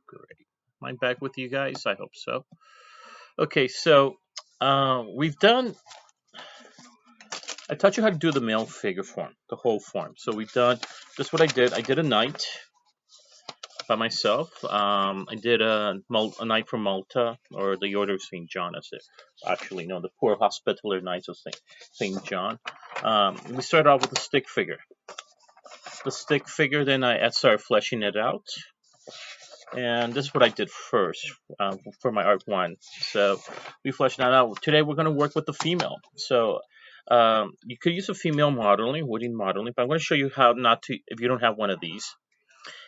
Great. Am I back with you guys? I hope so. Okay, so we've done. I taught you how to do the male figure form, the whole form. So we've done. This is what I did. I did a knight by myself. I did a knight from Malta, or the Order of Saint John, as it actually no, the poor hospitaller knights of Saint John. We started off with a stick figure. The stick figure, then I started fleshing it out. And this is what I did first for my art one. So we fleshed that out. Today we're going to work with the female. So you could use a female modeling, wooden modeling, but I'm going to show you how not to if you don't have one of these.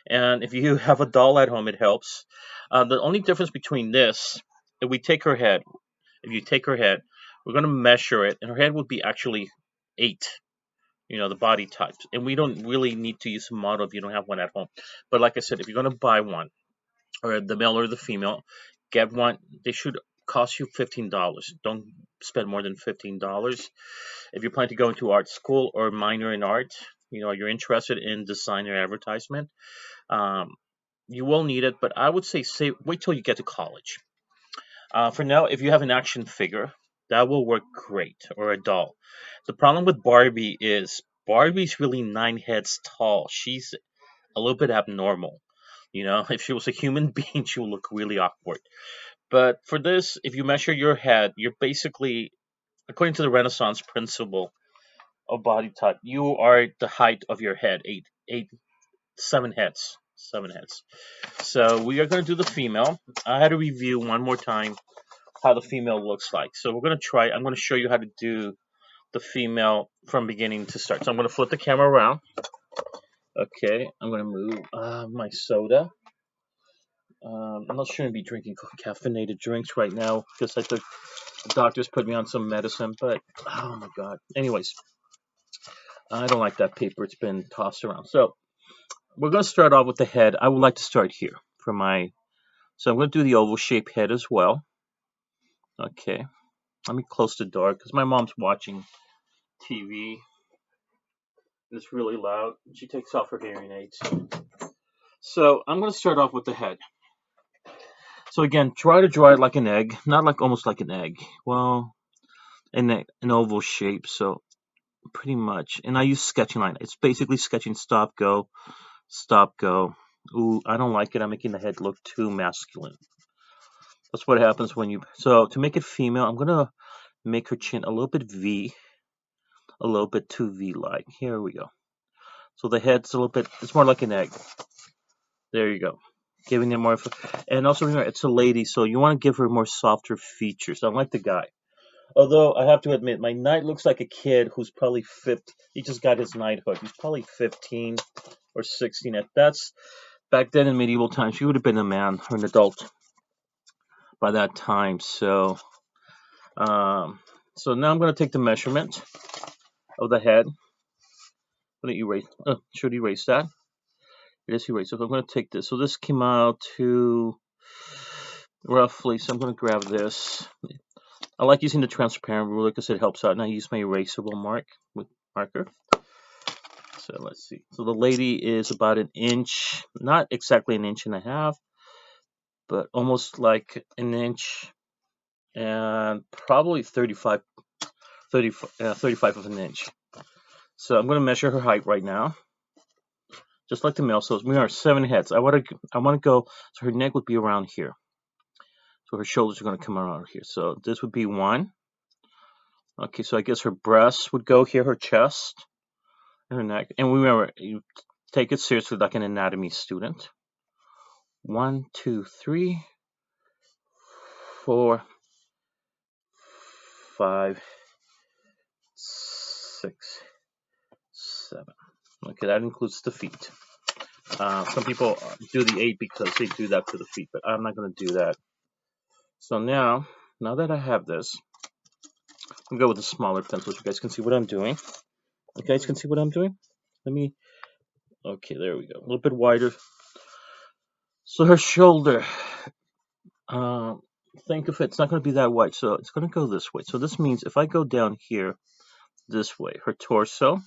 And if you have a doll at home, it helps. The only difference between this, if we take her head, if you take her head, we're going to measure it, and her head would be actually 8. The body types, and we don't really need to use a model if you don't have one at home. But like I said, if you're going to buy one, or the male or the female, get one. They should cost you $15. Don't spend more than $15. If you plan to go into art school or minor in art, you're interested in design or advertisement, um, you will need it. But I would say wait till you get to college. For now, if you have an action figure, that will work great, or a doll. The problem with Barbie is Barbie's really 9 heads tall. She's a little bit abnormal. If she was a human being, she would look really awkward. But for this, if you measure your head, you're basically, according to the Renaissance principle of body type, you are the height of your head, 7 heads. 7 heads. So we are going to do the female. I had to review one more time how the female looks like. So we're going to try, I'm going to show you how to do the female from beginning to start. So I'm going to flip the camera around. Okay, I'm going to move my soda. I'm not sure to be drinking caffeinated drinks right now because the doctors put me on some medicine, but oh my god. Anyways, I don't like that paper. It's been tossed around. So we're going to start off with the head. I would like to start here for my. So I'm going to do the oval shaped head as well. Okay, let me close the door because my mom's watching TV. It's really loud. She takes off her hearing aids. So I'm going to start off with the head. So again, try to draw it like an egg, not like almost like an egg. Well, an oval shape. So pretty much, and I use sketching line. It's basically sketching stop go, stop go. Ooh, I don't like it. I'm making the head look too masculine. That's what happens when you. So to make it female, I'm gonna make her chin a little bit V, a little bit too V-like. Here we go. So the head's a little bit. It's more like an egg. There you go. Giving it more. And also remember, it's a lady, so you want to give her more softer features. Unlike the guy. Although I have to admit, my knight looks like a kid who's probably 15. He just got his knighthood. He's probably 15 or 16. That's back then in medieval times. He would have been a man or an adult by that time. So now I'm going to take the measurement of the head. I'm going to erase. Should erase that. It is erased. So I'm going to take this. So this came out to roughly. So I'm going to grab this. I like using the transparent ruler because it helps out. And I use my erasable marker. So let's see. So the lady is about an inch, not exactly an inch and a half, but almost like an inch and probably 35 of an inch. So I'm going to measure her height right now, just like the male. So we are 7 heads. I want to go, so her neck would be around here. So her shoulders are going to come around here. So this would be 1. Okay, so I guess her breasts would go here, her chest, and her neck. And remember, you take it seriously like an anatomy student. 1, 2, 3, 4, 5, 6, 7. Okay, that includes the feet. Some people do the 8 because they do that for the feet, but I'm not going to do that. So now that I have this, I'm going to go with a smaller pencil so you guys can see what I'm doing. You guys can see what I'm doing? Okay, there we go. A little bit wider. So her shoulder, think of it's not going to be that wide, so it's going to go this way. So this means if I go down here this way, her torso,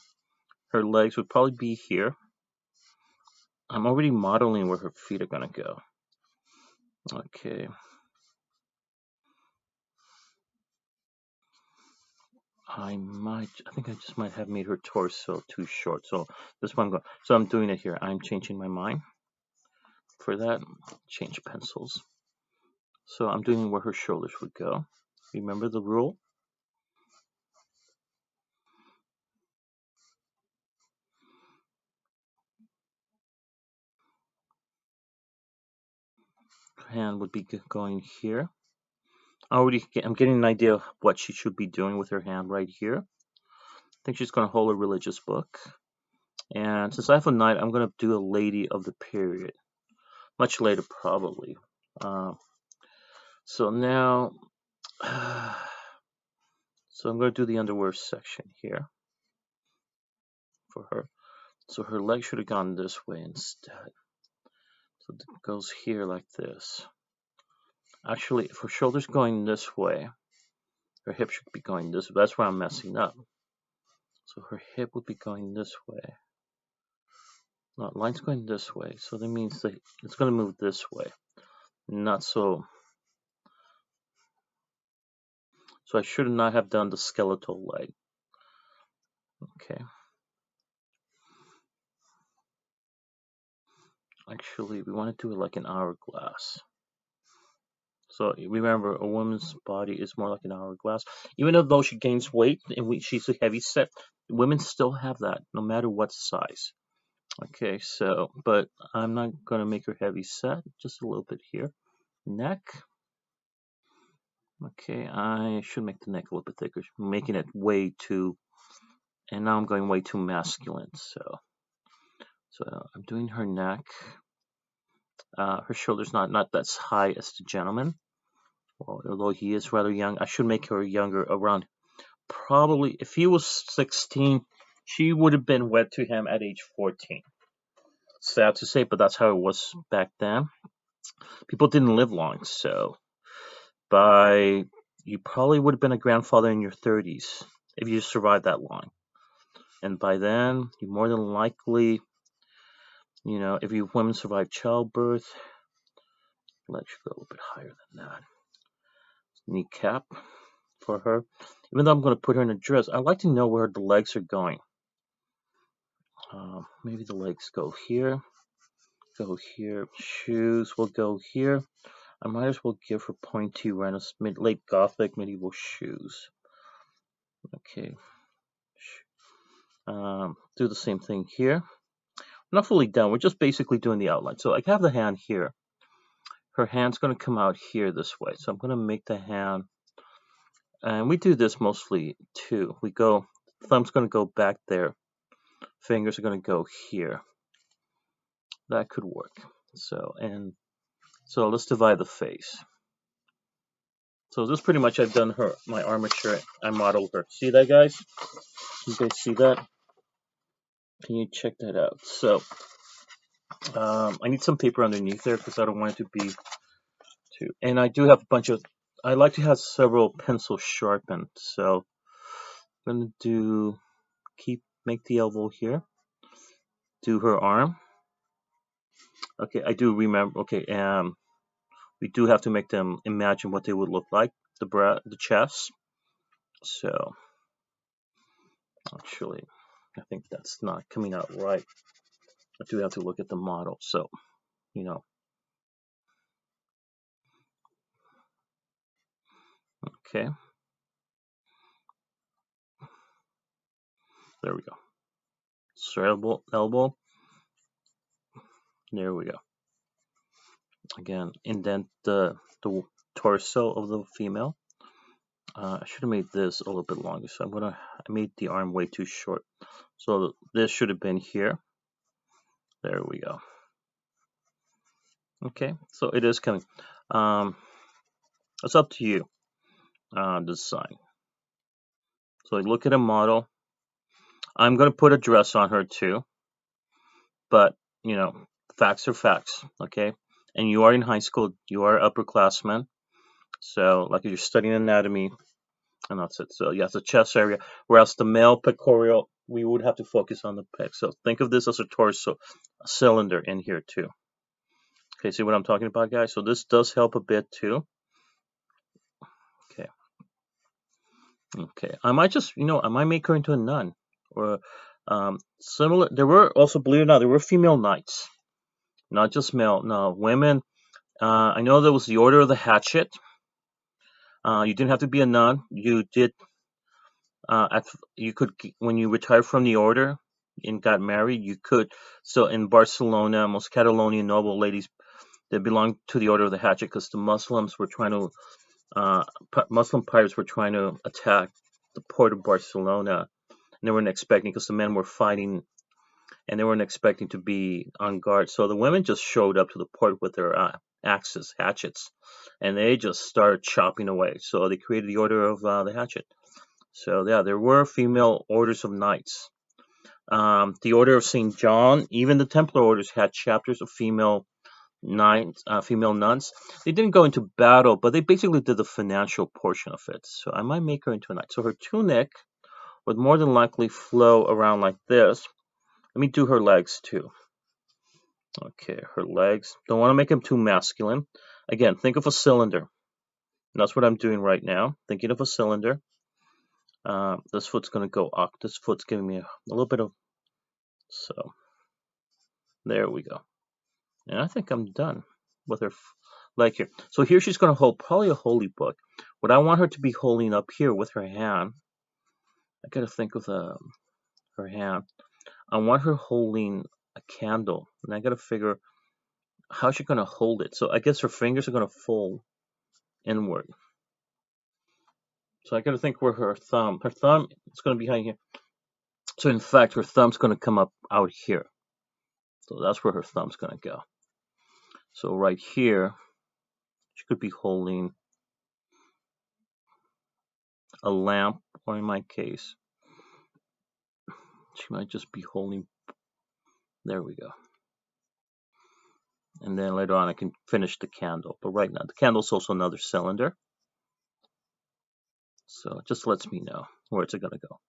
her legs would probably be here. I'm already modeling where her feet are going to go. Okay. I think I just might have made her torso too short. So this one, so I'm doing it here. I'm changing my mind for that. Change pencils. So I'm doing where her shoulders would go. Remember the rule? Hand would be going here. I'm getting an idea of what she should be doing with her hand right here. I think she's going to hold a religious book. And since I have a knight, I'm going to do a lady of the period. Much later, probably. So now, so I'm going to do the underwear section here for her. So her leg should have gone this way instead. So it goes here like this. Actually, if her shoulder's going this way, her hip should be going this way. That's where I'm messing up. So her hip would be going this way. No, line's going this way. So that means that it's going to move this way. Not so. So I should not have done the skeletal leg. Okay. Actually, we want to do it like an hourglass. So remember, a woman's body is more like an hourglass. Even though she gains weight and she's a heavy set, women still have that, no matter what size. Okay, so, but I'm not going to make her heavy set, just a little bit here. Neck. Okay, I should make the neck a little bit thicker, making it way too, and now I'm going way too masculine, so I'm doing her neck. Her shoulder's not that high as the gentleman. Well, although he is rather young, I should make her younger, around, probably, if he was 16, she would have been wed to him at age 14. Sad to say, but that's how it was back then. People didn't live long, so you probably would have been a grandfather in your 30s if you survived that long. And by then, you more than likely, if you women survive childbirth, let's go a little bit higher than that. Kneecap for her. Even though I'm going to put her in a dress, I'd like to know where the legs are going. Maybe the legs go here. Shoes will go here. I might as well give her pointy late Gothic medieval shoes. Okay. Do the same thing here. I'm not fully done. We're just basically doing the outline. So I have the hand here. Her hand's going to come out here this way. So I'm going to make the hand. And we do this mostly too. Thumb's going to go back there. Fingers are going to go here. That could work. So let's divide the face. So this pretty much I've done my armature. I modeled her. See that, guys? You guys see that? Can you check that out? So I need some paper underneath there because I don't want it to be too. And I do have a bunch of. I like to have several pencils sharpened. So I'm gonna make the elbow here. Do her arm. Okay, I do remember. Okay, we do have to make them imagine what they would look like. The chest. So actually, I think that's not coming out right. I do have to look at the model. So, okay. There we go. So elbow. There we go. Again, indent the torso of the female. I should have made this a little bit longer. So I made the arm way too short. So this should have been here. There we go. Okay, so it is coming. It's up to you. Design. So look at a model. I'm going to put a dress on her too. But, facts are facts, okay? And you are in high school. You are upperclassmen. So, like if you're studying anatomy, and that's it. So, yes, the chest area. Whereas the male pectoral, we would have to focus on the pec. So, think of this as a torso, a cylinder in here too. Okay, see what I'm talking about, guys? So this does help a bit too. Okay. Okay. I might just, I might make her into a nun. Or similar. There were also, believe it or not, there were female knights. Not just male. No, women. I know there was the Order of the Hatchet. You didn't have to be a nun. You did. You could, when you retired from the order and got married, you could. So in Barcelona, most Catalonian noble ladies that belonged to the Order of the Hatchet, because the Muslims were trying to, Muslim pirates were trying to attack the port of Barcelona, and they weren't expecting, because the men were fighting, and they weren't expecting to be on guard. So the women just showed up to the port with their axes, hatchets, and they just started chopping away. So they created the Order of the Hatchet. So yeah, there were female orders of knights. The Order of St. John, even the Templar orders had chapters of female female nuns. They didn't go into battle, but they basically did the financial portion of it. So I might make her into a knight. So her tunic would more than likely flow around like this. Let me do her legs too. Okay, her legs. Don't want to make them too masculine. Again, think of a cylinder. That's what I'm doing right now. Thinking of a cylinder. This foot's going to go up. This foot's giving me a little bit of... So, there we go. And I think I'm done with her leg here. So here she's going to hold probably a holy book. What I want her to be holding up here with her hand, I got to think of her hand. I want her holding a candle. And I got to figure how she's going to hold it. So I guess her fingers are going to fold inward. So I got to think where her thumb is going to be behind here. So in fact, her thumb's going to come up out here. So that's where her thumb's going to go. So right here, she could be holding a lamp, or in my case, she might just be holding... There we go. And then later on I can finish the candle. But right now, the candle's also another cylinder. So it just lets me know where it's going to go.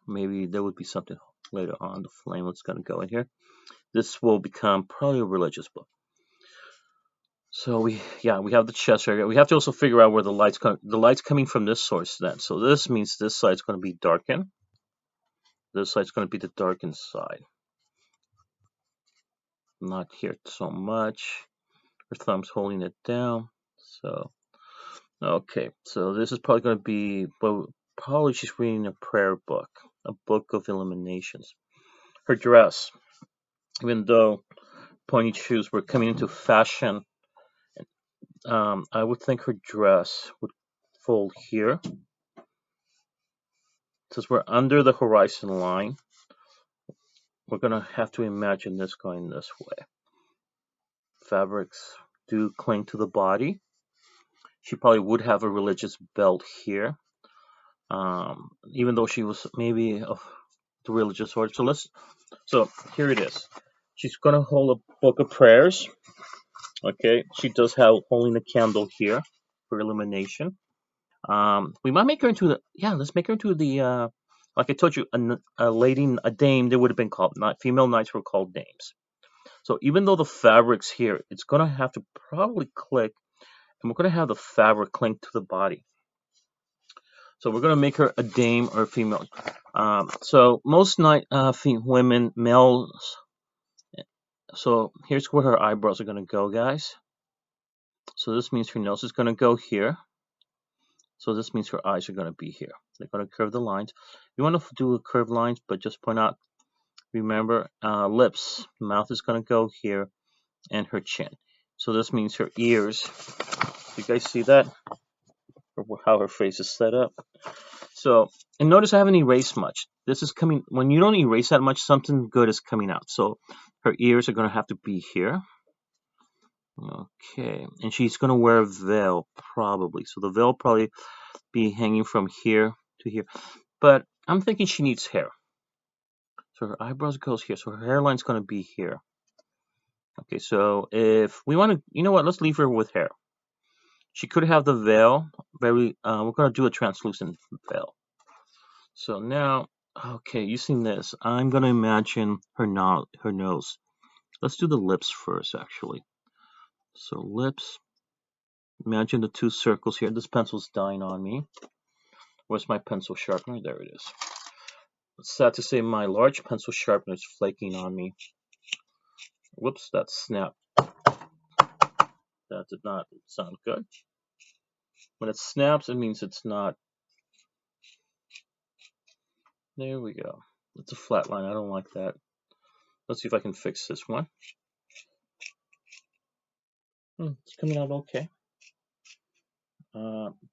Maybe there would be something later on, the flame that's going to go in here. This will become probably a religious book. So we have the chest area. We have to also figure out where the light's coming from this source then. So this means this side's going to be darkened. This side's going to be the darkened side. Not here so much. Her thumb's holding it down. So, okay. So this is probably going to be, well, probably she's reading a prayer book, a book of illuminations. Her dress, even though pointy shoes were coming into fashion, I would think her dress would fold here. Since we're under the horizon line, we're going to have to imagine this going this way. Fabrics do cling to the body. She probably would have a religious belt here, even though she was maybe of the religious order. So here it is. She's going to hold a book of prayers. Okay, she does have holding a candle here for illumination. We might make her into let's make her into the, like I told you, a lady, a dame, they would have been called, not female knights were called dames. So even though the fabric's here, it's going to have to probably click, and we're going to have the fabric cling to the body. So we're going to make her a dame or a female. So most knight women, males. So here's where her eyebrows are going to go, guys. So this means her nose is going to go here. So this means her eyes are going to be here. They're going to curve the lines. You want to do curved lines, but just point out, remember, lips. Mouth is going to go here, and her chin. So this means her ears. You guys see that? Or how her face is set up. So, and notice I haven't erased much. This is coming, when you don't erase that much, something good is coming out. So her ears are going to have to be here. Okay, and she's going to wear a veil, probably. So the veil will probably be hanging from here to here. But I'm thinking she needs hair. So her eyebrows goes here. So her hairline's going to be here. Okay, so if we want to, you know what, let's leave her with hair. She could have the veil. We're going to do a translucent veil. So now, okay, using this, I'm going to imagine her nose. let's do the lips first, actually. So lips, imagine the two circles here. This pencil's dying on me. Where's my pencil sharpener? There it is. It's sad to say my large pencil sharpener is flaking on me. Whoops, that snapped. That did not sound good. When it snaps, it means it's not. There we go. It's a flat line. I don't like that. Let's see if I can fix this one. It's coming out okay.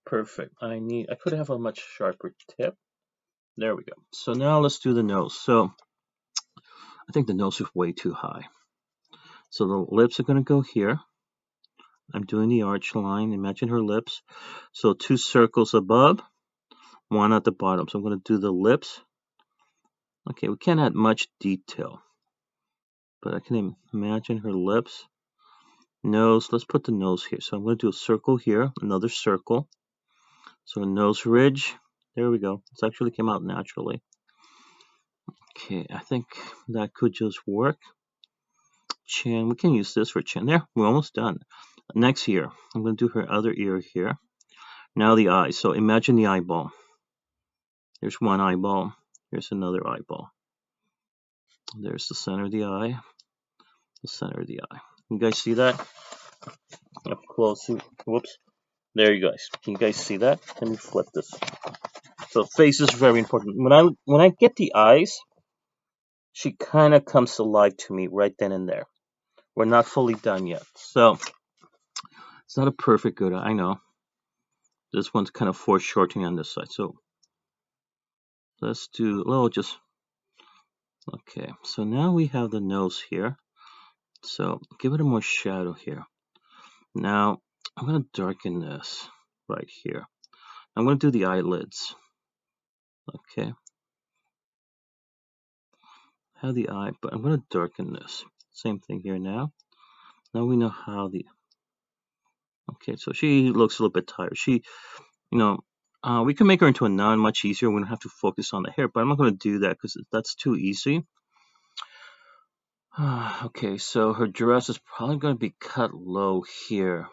Perfect. I could have a much sharper tip. There we go. So now let's do the nose. So I think the nose is way too high. So the lips are going to go here. I'm doing the arch line. Imagine her lips. So two circles above, one at the bottom. So I'm going to do the lips. Okay, we can't add much detail, but I can imagine her lips. Nose, let's put the nose here. So I'm going to do a circle here, another circle. So a nose ridge. There we go. It actually came out naturally. Okay, I think that could just work. Chin, we can use this for chin. There, we're almost done. Next ear, I'm going to do her other ear here. Now the eye. So imagine the eyeball. There's one eyeball. Here's another eyeball. There's the center of the eye. The center of the eye. You guys see that? Up close. Whoops. There you guys. Can you guys see that? Let me flip this. So face is very important. When I get the eyes, she kind of comes alive to me right then and there. We're not fully done yet. So it's not a perfect good eye, I know. This one's kind of foreshortening on this side. So let's do a little just. Okay, so now we have the nose here. So give it a more shadow here. Now I'm going to darken this right here. I'm going to do the eyelids. Okay. Have the eye, but I'm going to darken this. Same thing here now. Now we know how the. Okay, so she looks a little bit tired. She, we can make her into a nun much easier. We don't have to focus on the hair, but I'm not going to do that because that's too easy. Okay, so her dress is probably going to be cut low here,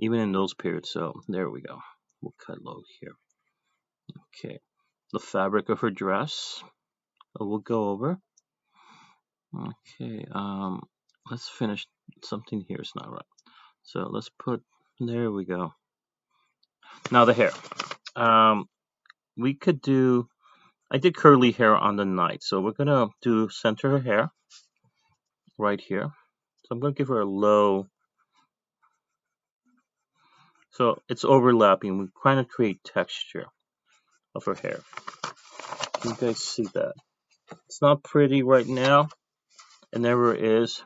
even in those periods. So there we go. We'll cut low here. Okay, the fabric of her dress, we'll go over. Okay, let's finish. Something here is not right. So let's put. There we go. Now the hair. We could do. I did curly hair on the night, so we're gonna do center her hair right here. So I'm gonna give her a low. So it's overlapping. We kind of create texture of her hair. Can you guys see that? It's not pretty right now. It never is.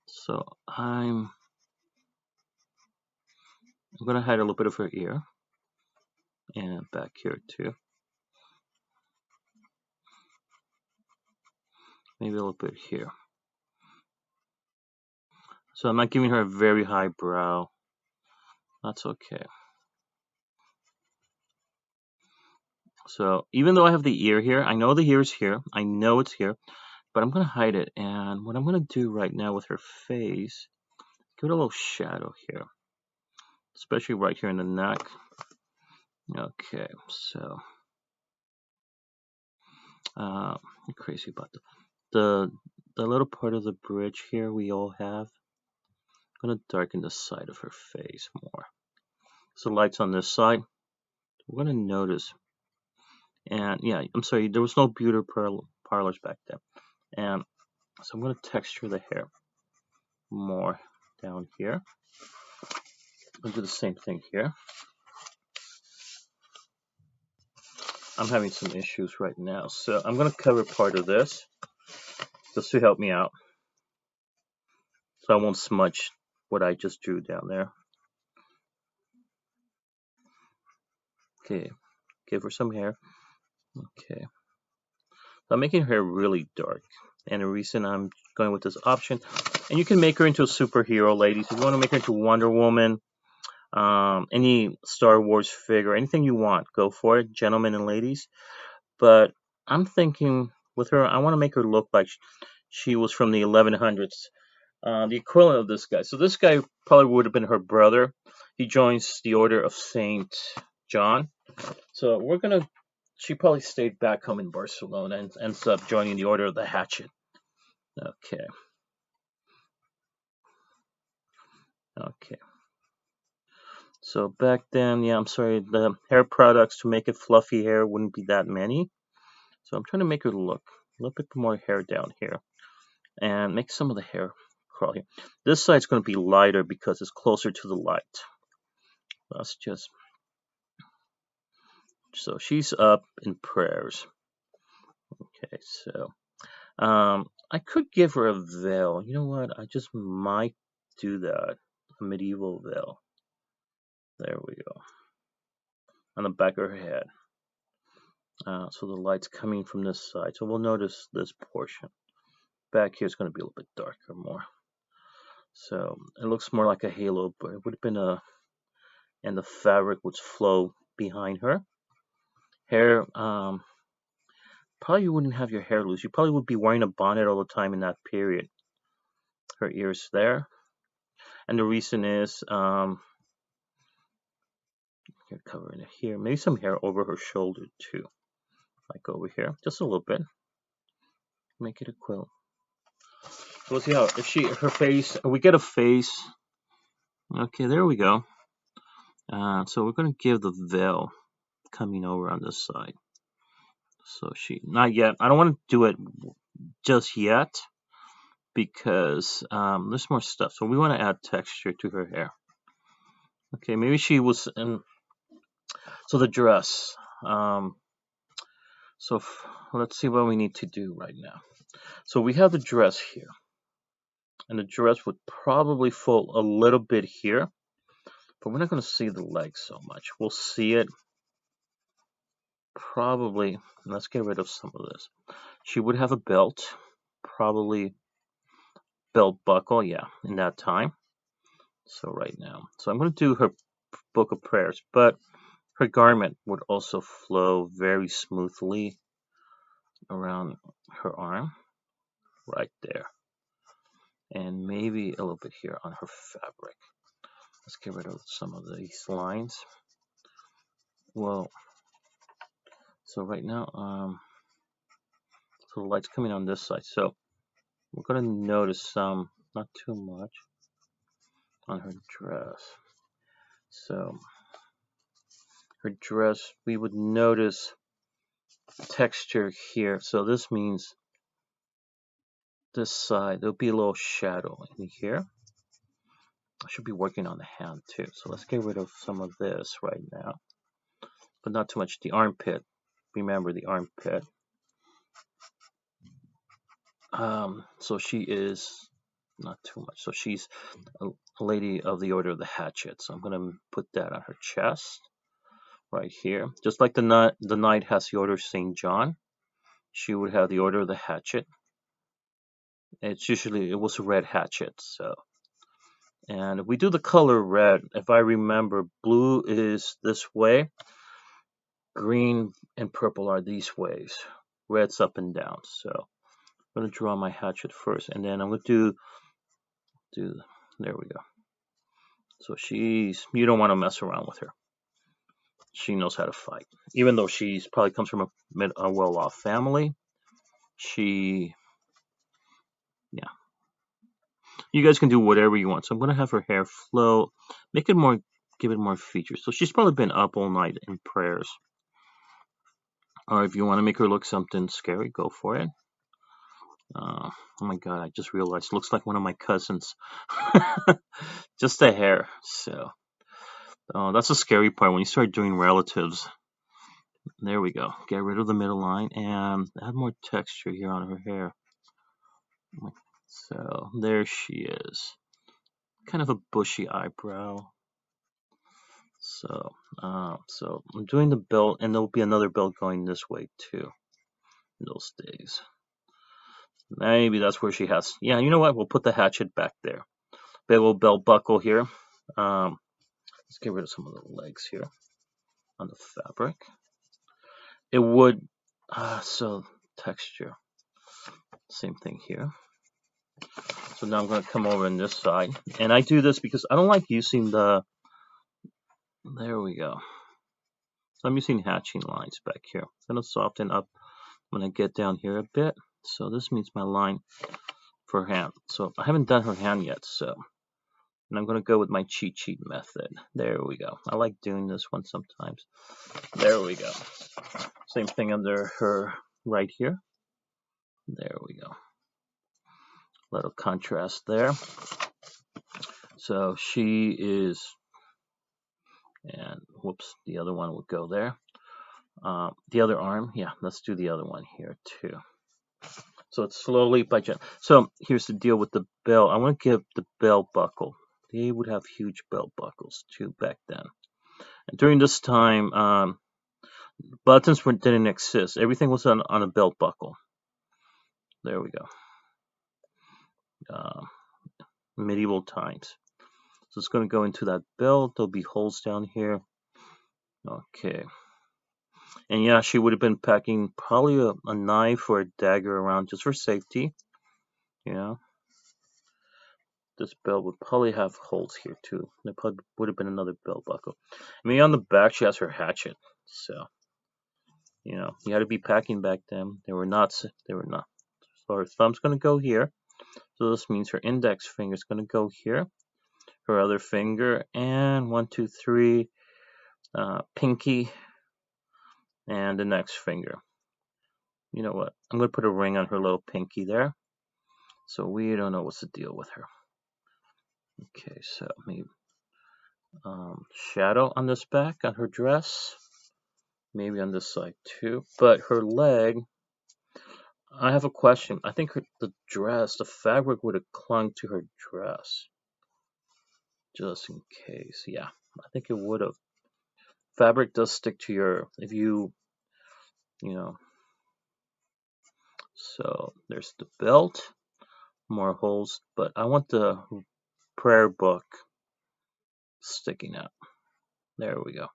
So I'm gonna hide a little bit of her ear and back here too. Maybe a little bit here. So I'm not giving her a very high brow. That's okay. So even though I have the ear here, I know the ear is here. I know it's here, but I'm going to hide it. And what I'm going to do right now with her face, give it a little shadow here, especially right here in the neck. Okay, so I'm crazy about the little part of the bridge here we all have. I'm going to darken the side of her face more. So lights on this side. We're going to notice. And yeah, I'm sorry, there was no beauty parlors back then. And so I'm going to texture the hair more down here. I'll do the same thing here. I'm having some issues right now, so I'm going to cover part of this just to help me out. So I won't smudge what I just drew down there. Okay, give her some hair. Okay. I'm making her hair really dark. And the reason I'm going with this option, and you can make her into a superhero, ladies. If you want to make her into Wonder Woman, any Star Wars figure, anything you want, go for it, gentlemen and ladies. But I'm thinking with her, I want to make her look like She was from the 1100s. The equivalent of this guy. So this guy probably would have been her brother. He joins the Order of Saint John. So we're gonna. She probably stayed back home in Barcelona and ends up joining the Order of the Hatchet. Okay. Okay. So back then, yeah, I'm sorry, the hair products to make it fluffy hair wouldn't be that many. So I'm trying to make her look a little bit more hair down here and make some of the hair curl here. This side's going to be lighter because it's closer to the light. Let's just. So she's up in prayers. Okay, so I could give her a veil. You know what? I just might do that. A medieval veil. There we go. On the back of her head. So the light's coming from this side. So we'll notice this portion. Back here is going to be a little bit darker more. So it looks more like a halo, but it would have been a, and the fabric would flow behind her. Hair, probably you wouldn't have your hair loose. You probably would be wearing a bonnet all the time in that period. Her ears there. And the reason is, here, covering it here. Maybe some hair over her shoulder too. Like over here. Just a little bit. Make it a quilt. We'll see how, if her face, we get a face. Okay, there we go. So we're going to give the veil coming over on this side. So not yet. I don't want to do it just yet because there's more stuff. So we want to add texture to her hair. Okay, maybe she was in. So the dress. Let's see what we need to do right now. So we have the dress here. And the dress would probably fall a little bit here. But we're not going to see the legs so much. We'll see it probably. Let's get rid of some of this. She would have a belt. Probably belt buckle, yeah, in that time. So right now. So I'm going to do her book of prayers. But her garment would also flow very smoothly around her arm. Right there. And maybe a little bit here on her fabric. Let's get rid of some of these lines. Well, so right now, so the light's coming on this side. So we're going to notice some, not too much, on her dress. So her dress, we would notice texture here. So this means this side, there'll be a little shadow in here. I should be working on the hand too. So let's get rid of some of this right now. But not too much. The armpit. Remember the armpit. So she is not too much. So she's a lady of the Order of the Hatchet. So I'm going to put that on her chest right here. Just like the knight has the Order of St. John, she would have the Order of the Hatchet. It was a red hatchet. So, and if we do the color red, if I remember, blue is this way, green and purple are these ways, red's up and down. So I'm going to draw my hatchet first, and then I'm going to do there we go. So you don't want to mess around with her. She knows how to fight, even though she's probably comes from a well-off family. Yeah. You guys can do whatever you want. So I'm going to have her hair flow, make it more, give it more features. So she's probably been up all night in prayers. Or if you want to make her look something scary, go for it. Oh my god, I just realized looks like one of my cousins. Just the hair. So that's the scary part when you start doing relatives. There we go. Get rid of the middle line and add more texture here on her hair. So there she is. Kind of a bushy eyebrow. So I'm doing the belt, and there'll be another belt going this way too in those days. Maybe that's where she has. Yeah, you know what? We'll put the hatchet back there. Big old belt buckle here. Let's get rid of some of the legs here on the fabric. It would so texture. Same thing here. So now I'm going to come over on this side. And I do this because I don't like using the, there we go. So I'm using hatching lines back here. I'm going to soften up when I get down here a bit. So this means my line for hand. So I haven't done her hand yet, so. And I'm going to go with my cheat sheet method. There we go. I like doing this one sometimes. There we go. Same thing under her right here. There we go. Little contrast there. So she is, and whoops, the other one would go there. The other arm, yeah, let's do the other one here too. So it's slowly by gentle. So here's the deal with the belt. I want to give the belt buckle. They would have huge belt buckles too back then. And during this time, buttons didn't exist. Everything was on a belt buckle. There we go. Medieval times. So it's going to go into that belt. There'll be holes down here. Okay. And yeah, she would have been packing probably a knife or a dagger around just for safety. You know. This belt would probably have holes here too. There probably would have been another belt buckle. I mean, on the back she has her hatchet. So, you know, you had to be packing back then. They were not. So her thumb's going to go here. So this means her index finger is going to go here. Her other finger, and 1, 2, 3, pinky, and the next finger. You know what? I'm going to put a ring on her little pinky there. So we don't know what's the deal with her. Okay, so maybe shadow on this back on her dress. Maybe on this side too. But her leg, I have a question. I think the fabric would have clung to her dress. Just in case. Yeah, I think it would have. Fabric does stick to your, if you know. So there's the belt, more holes, but I want the prayer book sticking out. There we go.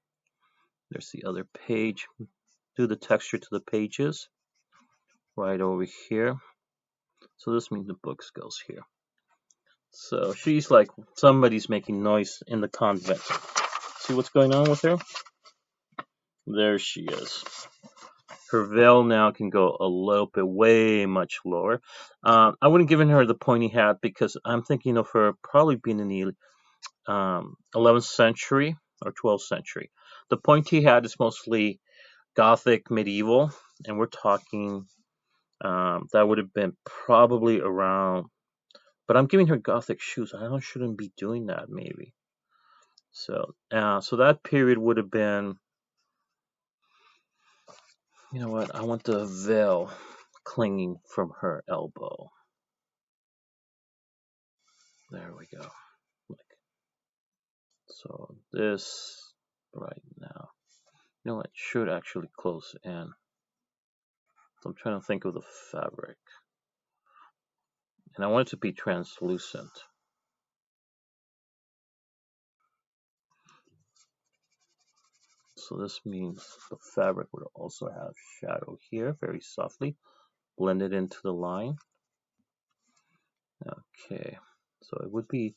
There's the other page. Do the texture to the pages right over here. So this means the book goes here. So she's like somebody's making noise in the convent. See what's going on with her? There she is. Her veil now can go a little bit way much lower. I wouldn't give her the pointy hat because I'm thinking of her probably being in the 11th century or 12th century. The pointy hat is mostly Gothic medieval, and we're talking that would have been probably around. But I'm giving her Gothic shoes. I shouldn't be doing that, maybe. So that period would have been. You know what? I want the veil clinging from her elbow. There we go. So this right now. You know what? Should actually close in. So I'm trying to think of the fabric. And I want it to be translucent. So this means the fabric would also have shadow here, very softly, blended into the line. Okay, so it would be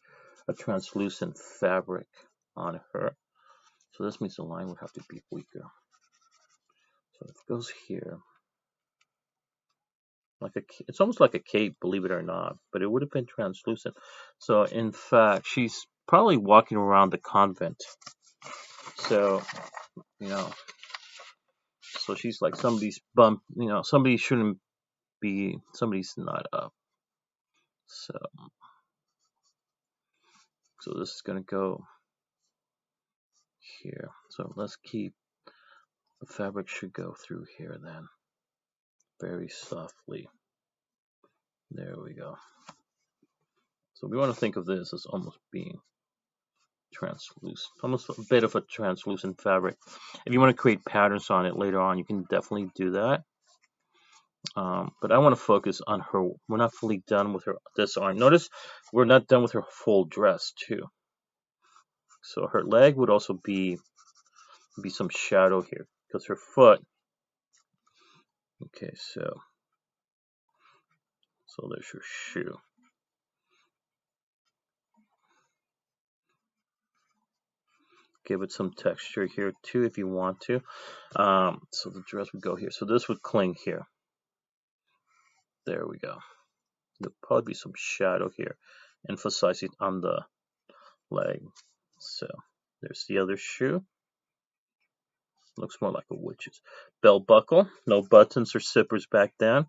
a translucent fabric on her. So this means the line would have to be weaker. So it goes here. It's almost like a cape, believe it or not, but it would have been translucent. So in fact, she's probably walking around the convent. So, you know, so she's like somebody's bump, somebody shouldn't be, somebody's not up. So this is going to go here. So let's keep, the fabric should go through here then. Very softly. There we go. So we want to think of this as almost being translucent, almost a bit of a translucent fabric. If you want to create patterns on it later on, you can definitely do that. But I want to focus on her. We're not fully done with her this arm. Notice we're not done with her full dress too. So her leg would also be some shadow here because her foot. Okay, so there's her shoe. give it some texture here too if you want to. So the dress would go here. So this would cling here. There we go. There'll probably be some shadow here, emphasizing on the leg. So there's the other shoe. Looks more like a witch's. Belt buckle, no buttons or zippers back then.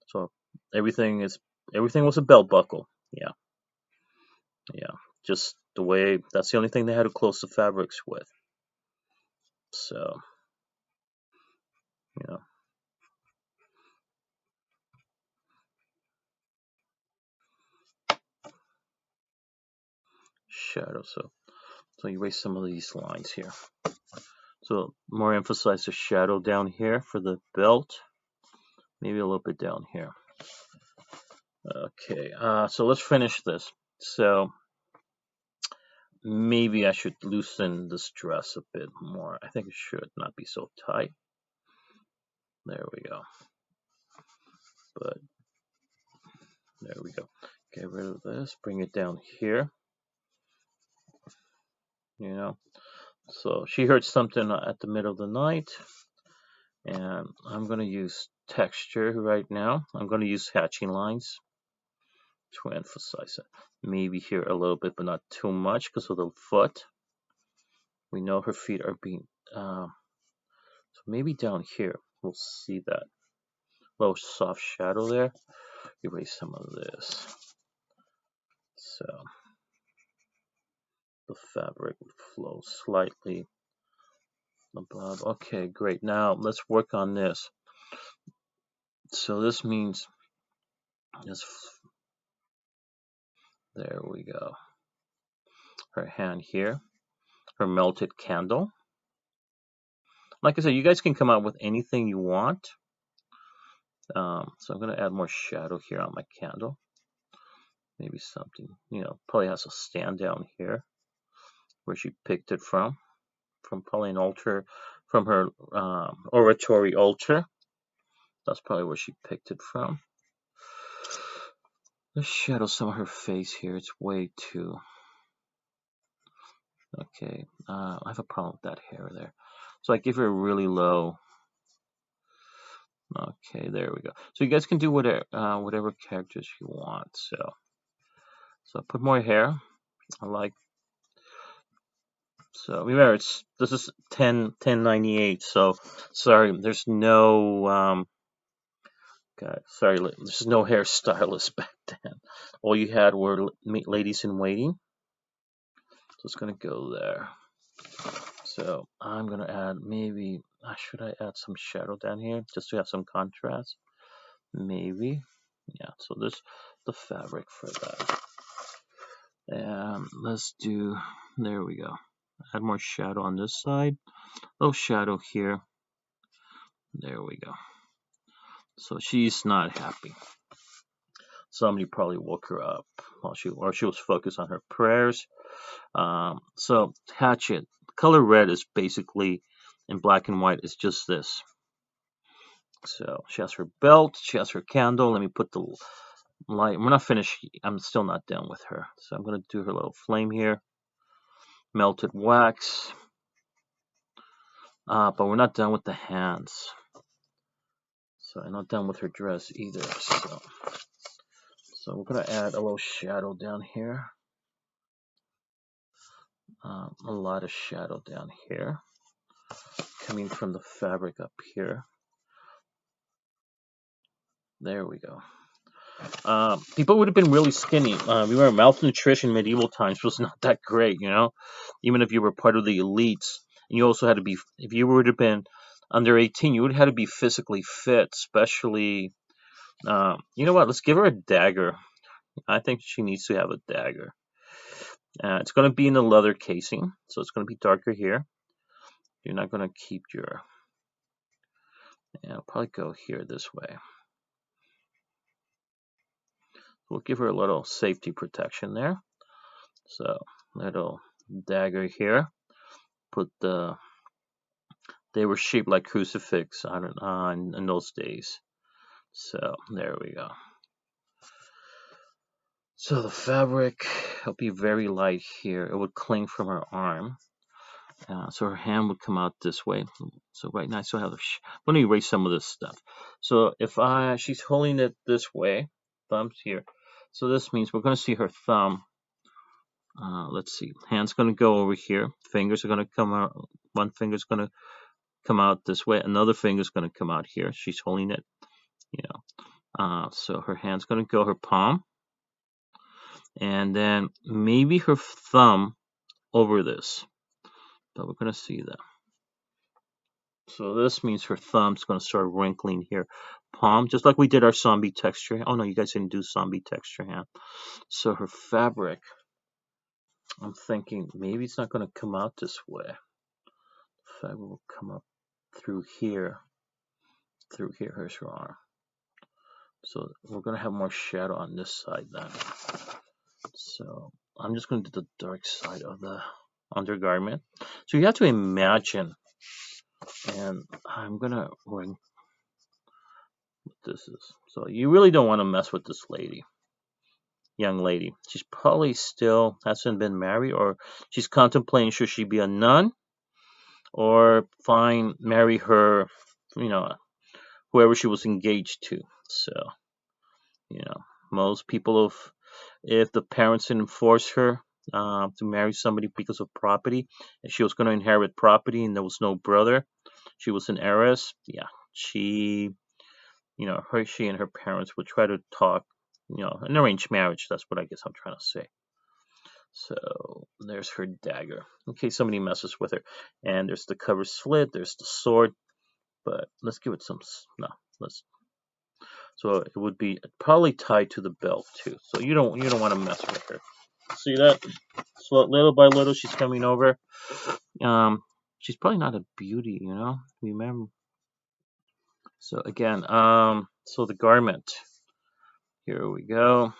So everything was a belt buckle. Yeah, yeah. Just the way, that's the only thing they had to close the fabrics with. So, you know, shadow. So you erase some of these lines here. So more emphasize the shadow down here for the belt. Maybe a little bit down here. Okay, so let's finish this. So maybe I should loosen this dress a bit more. I think it should not be so tight. There we go. But there we go. Get rid of this. Bring it down here. You know. So she heard something at the middle of the night. And I'm going to use texture right now. I'm going to use hatching lines to emphasize it. Maybe here a little bit, but not too much because of the foot. We know her feet are being... so maybe down here, we'll see that little soft shadow there. Erase some of this. So the fabric would flow slightly above. Okay, great. Now let's work on this. So this means this. There we go. Her hand here. Her melted candle. Like I said, you guys can come out with anything you want. So I'm going to add more shadow here on my candle. Maybe something, probably has a stand down here where she picked it from probably an altar, from her oratory altar. That's probably where she picked it from. Let's shadow some of her face here. It's way too... Okay, I have a problem with that hair there. So I give her a really low... Okay, there we go. So you guys can do whatever characters you want. So I put more hair. I like... So remember, this is 1098. So sorry, there's no God, sorry, there's no hairstylist back then. All you had were ladies in waiting. So it's gonna go there. So I'm gonna add maybe... should I add some shadow down here just to have some contrast? Maybe. Yeah. So this the fabric for that. And let's do... There we go. Add more shadow on this side. Oh, shadow here. There we go. So she's not happy. Somebody probably woke her up while she was focused on her prayers. So hatchet. Color red is basically, in black and white, is just this. So she has her belt. She has her candle. Let me put the light. We're not finished. I'm still not done with her. So I'm going to do her little flame here. Melted wax. But we're not done with the hands. So I'm not done with her dress either. So we're going to add a little shadow down here. A lot of shadow down here. Coming from the fabric up here. There we go. People would have been really skinny. Remember, malnutrition in medieval times was not that great, even if you were part of the elites. And you also had to be, if you would have been under 18, you would have had to be physically fit, especially, you know what, let's give her a dagger. I think she needs to have a dagger. It's going to be in a leather casing, so it's going to be darker here. You're not going to keep your... I'll probably go here this way. We'll give her a little safety protection there. So, little dagger here. They were shaped like crucifix in those days. So, there we go. So the fabric will be very light here. It would cling from her arm. So her hand would come out this way. So right now I still have I'm going to erase some of this stuff. So if she's holding it this way, thumb's here. So this means we're going to see her thumb. Let's see. Hand's going to go over here. Fingers are going to come out. One finger's going to come out this way. Another finger's going to come out here. She's holding it. So her hand's going to go her palm. And then maybe her thumb over this. But we're going to see that. So this means her thumb's going to start wrinkling here. Palm, just like we did our zombie texture. Oh no, you guys didn't do zombie texture hand. So her fabric, I'm thinking maybe it's not going to come out this way. The fabric will come up through here. Through here, here's her arm. So we're going to have more shadow on this side then. So I'm just going to do the dark side of the undergarment. So you have to imagine, and I'm going to ring what this is. So you really don't want to mess with this lady. Young lady. She's probably still hasn't been married, or she's contemplating should she be a nun or marry her, whoever she was engaged to. So, most people, if the parents didn't force her to marry somebody because of property, and she was going to inherit property and there was no brother, she was an heiress. Yeah, she and her parents would try to talk, an arranged marriage. That's what I guess I'm trying to say. So there's her dagger in case somebody messes with her. And there's the cover slit. There's the sword. But let's give it some. No, let's. So it would be probably tied to the belt too. So you don't want to mess with her. See that? So little by little she's coming over. She's probably not a beauty, Remember. So again, so the garment. Here we go.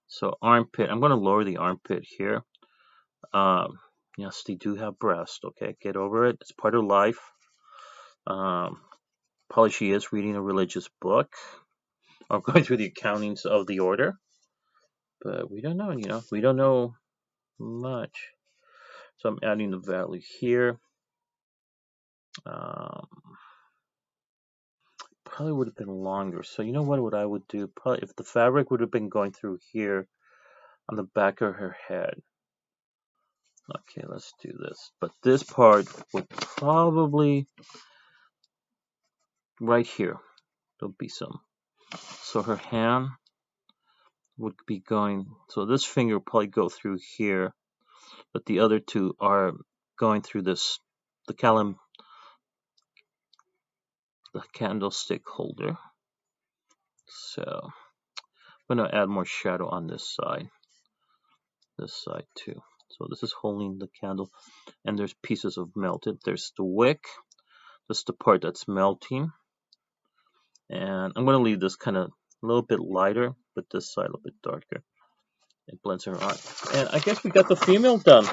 So armpit. I'm going to lower the armpit here. Yes, they do have breast. Okay, get over it. It's part of life. Probably she is reading a religious book or going through the accountings of the order, but we don't know. We don't know much. So I'm adding the value here. Probably would have been longer. So you know what I would do? Probably if the fabric would have been going through here on the back of her head. Okay, let's do this. But this part would probably right here. There'll be some. So her hand would be going. So this finger will probably go through here, but the other two are going through this, the candlestick holder. So I'm going to add more shadow on this side too. So this is holding the candle, and there's pieces of melted. There's the wick. That's the part that's melting. And I'm going to leave this kind of a little bit lighter, but this side a little bit darker. It blends her on. And I guess we got the female done.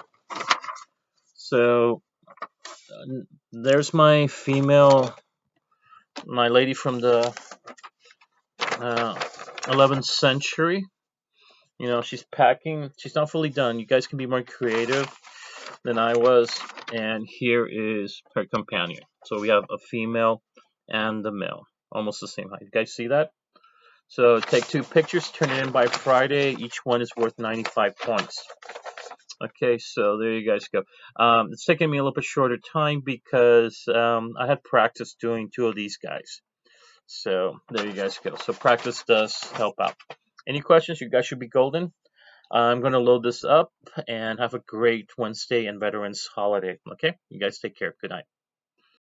So there's my female, my lady from the 11th century. She's packing. She's not fully done. You guys can be more creative than I was. And here is her companion. So we have a female and the male, almost the same height. You guys see that? So take 2 pictures, turn it in by Friday. Each one is worth 95 points. Okay, so there you guys go. It's taking me a little bit shorter time because I had practice doing 2 of these guys. So there you guys go. So practice does help out. Any questions? You guys should be golden. I'm going to load this up and have a great Wednesday and Veterans Holiday. Okay, you guys take care. Good night.